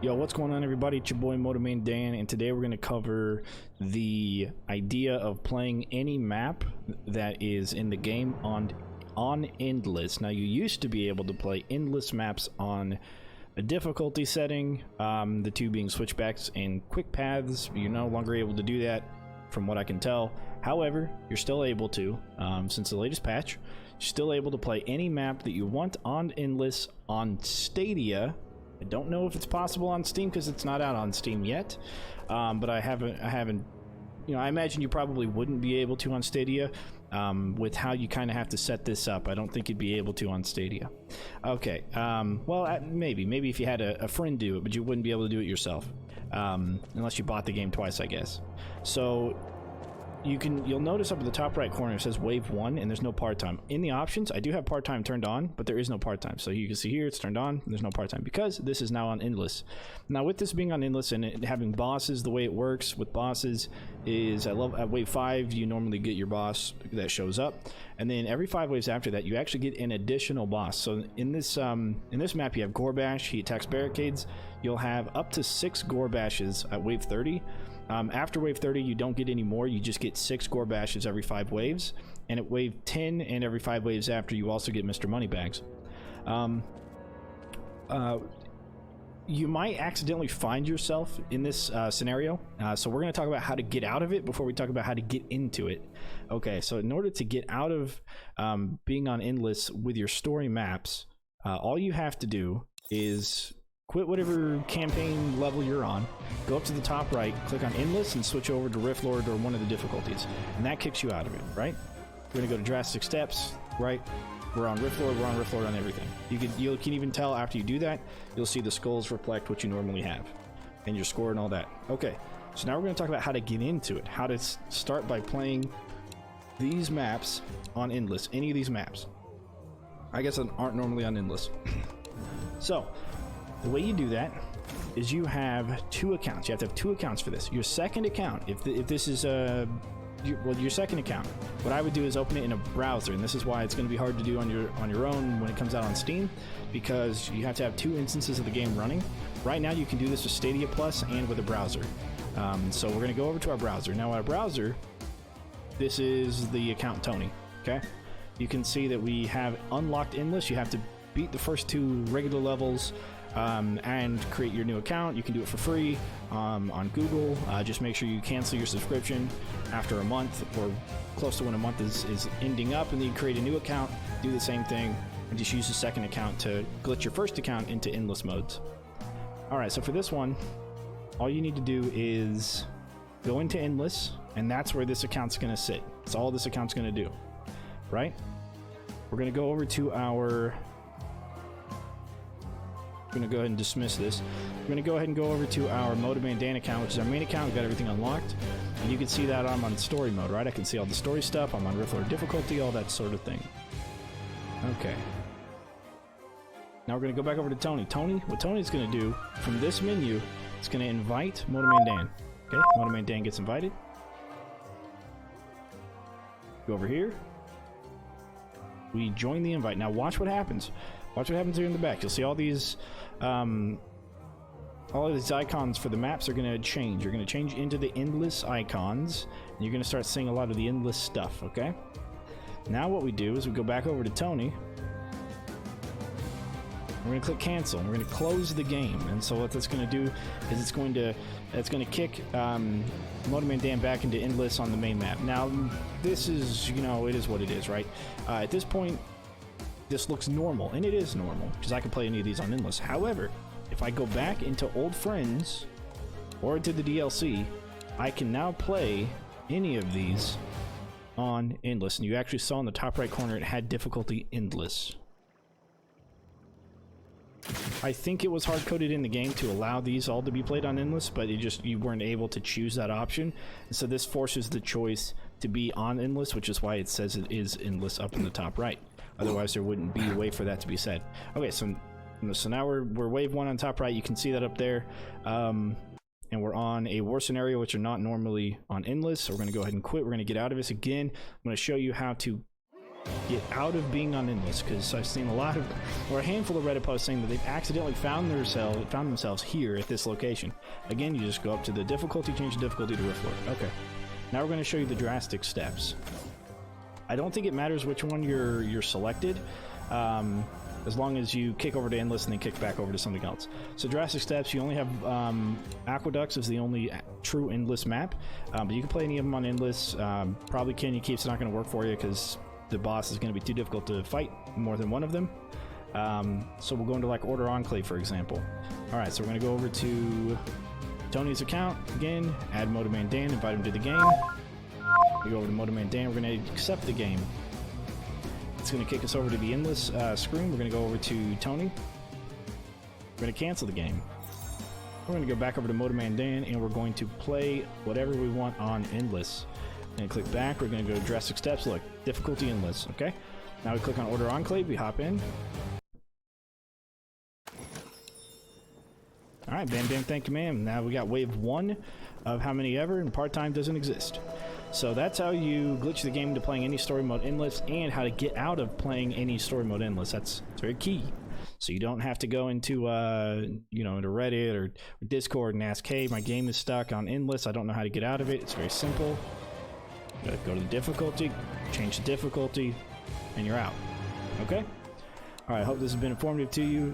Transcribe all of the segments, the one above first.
Yo, what's going on, everybody? It's your boy Motomain Dan, and today we're going to cover the idea of playing any map that is in the game on endless. Now, you used to be able to play endless maps on a difficulty setting, the two being switchbacks and quick paths. You're no longer able to do that, from what I can tell. However, you're still able to, since the latest patch, you're still able to play any map that you want on endless on Stadia. I don't know if it's possible on Steam because it's not out on Steam yet, but I haven't, you know, I imagine you probably wouldn't be able to on Stadia with how you kind of have to set this up. I don't think you'd be able to on Stadia. Okay, well, maybe if you had a friend do it, but you wouldn't be able to do it yourself unless you bought the game twice, I guess. So you'll notice up at the top right corner it says wave 1 and there's no part-time. In the options, I do have part-time turned on, but there is no part-time. So you can see here it's turned on, there's no part-time because this is now on endless. Now with this being on endless and it having bosses, the way it works with bosses is at wave 5 you normally get your boss that shows up, and then every 5 waves after that you actually get an additional boss. So in this map you have Gorbash, he attacks barricades. You'll have up to 6 Gorbashes at wave 30. After wave 30 you don't get any more, you just get 6 Gorbashes every 5 waves, and at wave 10 and every 5 waves after you also get Mr. Moneybags. You might accidentally find yourself in this scenario, so we're going to talk about how to get out of it before we talk about how to get into it. Okay, so in order to get out of being on endless with your story maps, all you have to do is quit whatever campaign level you're on, go up to the top right, click on endless, and switch over to Rift Lord or one of the difficulties, and that kicks you out of it, right? We're gonna go to drastic steps, right? We're on Rift Lord on everything. You can even tell after you do that, you'll see the skulls reflect what you normally have, and your score and all that. Okay, so now we're gonna talk about how to get into it, how to start by playing these maps on endless, any of these maps. I guess that aren't normally on endless. So, the way you do that is you have 2 accounts. You have to have 2 accounts for this. Your second account, if this is your second account, what I would do is open it in a browser, and this is why it's going to be hard to do on your own when it comes out on Steam, because you have to have 2 instances of the game running. Right now, you can do this with Stadia Plus and with a browser. So we're going to go over to our browser. Now, our browser, this is the account Tony. Okay, you can see that we have unlocked endless. You have to beat the first 2 regular levels. And create your new account. You can do it for free on Google. Just make sure you cancel your subscription after a month or close to when a month is ending up, and then you create a new account, do the same thing, and just use the second account to glitch your first account into endless modes. Alright, so for this one, all you need to do is go into endless, and that's where this account's going to sit. That's all this account's going to do, right? We're going to go over to our... We're going to go ahead and dismiss this. We're going to go ahead and go over to our Motomain Dan account, which is our main account. We've got everything unlocked. And you can see that I'm on story mode, right? I can see all the story stuff. I'm on Rift Lord difficulty, all that sort of thing. Okay. Now we're going to go back over to Tony. What Tony's going to do from this menu, it's going to invite Motomain Dan. Okay, Motomain Dan gets invited. Go over here. We join the invite. Now watch what happens. Watch what happens here in the back. You'll see all these icons for the maps are going to change. You're going to change into the endless icons, and you're going to start seeing a lot of the endless stuff, okay? Now what we do is we go back over to Tony. We're going to click cancel, and we're going to close the game. And so what that's going to do is it's going to kick Motomain Dan back into endless on the main map. Now this is, you know, it is what it is, right? At this point, this looks normal, and it is normal, because I can play any of these on endless. However, if I go back into old friends, or into the DLC, I can now play any of these on endless. And you actually saw in the top right corner it had difficulty endless. I think it was hard-coded in the game to allow these all to be played on endless, but you weren't able to choose that option. And so this forces the choice to be on endless, which is why it says it is endless up in the top right. Otherwise, there wouldn't be a way for that to be said. Okay, so now we're wave 1 on top right. You can see that up there. And we're on a war scenario, which are not normally on endless. So we're going to go ahead and quit. We're going to get out of this again. I'm going to show you how to get out of being on Endless, because I've seen a handful of Reddit posts saying that they've accidentally found themselves here at this location. Again, you just go up to the difficulty, change the difficulty to Riftward. Okay. Now we're going to show you the drastic steps. I don't think it matters which one you're selected, as long as you kick over to Endless and then kick back over to something else. So drastic steps, you only have Aqueducts is the only true Endless map, but you can play any of them on Endless. Probably Canyon Keep's not going to work for you because the boss is going to be too difficult to fight more than one of them. So we'll go into like Order Enclave, for example. All right, so we're going to go over to Tony's account again, add Motoman Dan, invite him to the game. We go over to Motoman Dan, we're going to accept the game. It's going to kick us over to the Endless screen. We're going to go over to Tony. We're going to cancel the game. We're going to go back over to Motoman Dan, and we're going to play whatever we want on Endless. We're going to click back. We're going to go to Drastic Steps. Look, difficulty Endless. Okay. Now we click on Order Enclave. We hop in. All right, bam, bam, thank you, ma'am. Now we got wave 1 of how many ever, and part-time doesn't exist. So that's how you glitch the game into playing any story mode Endless, and how to get out of playing any story mode Endless. That's very key. So you don't have to go into into Reddit or Discord and ask, hey, my game is stuck on Endless, I don't know how to get out of it. It's very simple. You gotta go to the difficulty, change the difficulty, and you're out. Okay? All right, I hope this has been informative to you.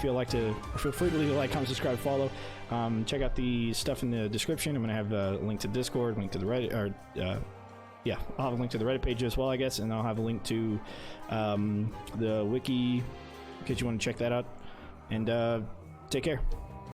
Feel free to leave a like, comment, subscribe, follow. Check out the stuff in the description. I'm gonna have a link to Discord, link to the Reddit, I'll have a link to the Reddit page as well, I guess, and I'll have a link to the wiki in case you want to check that out. And take care.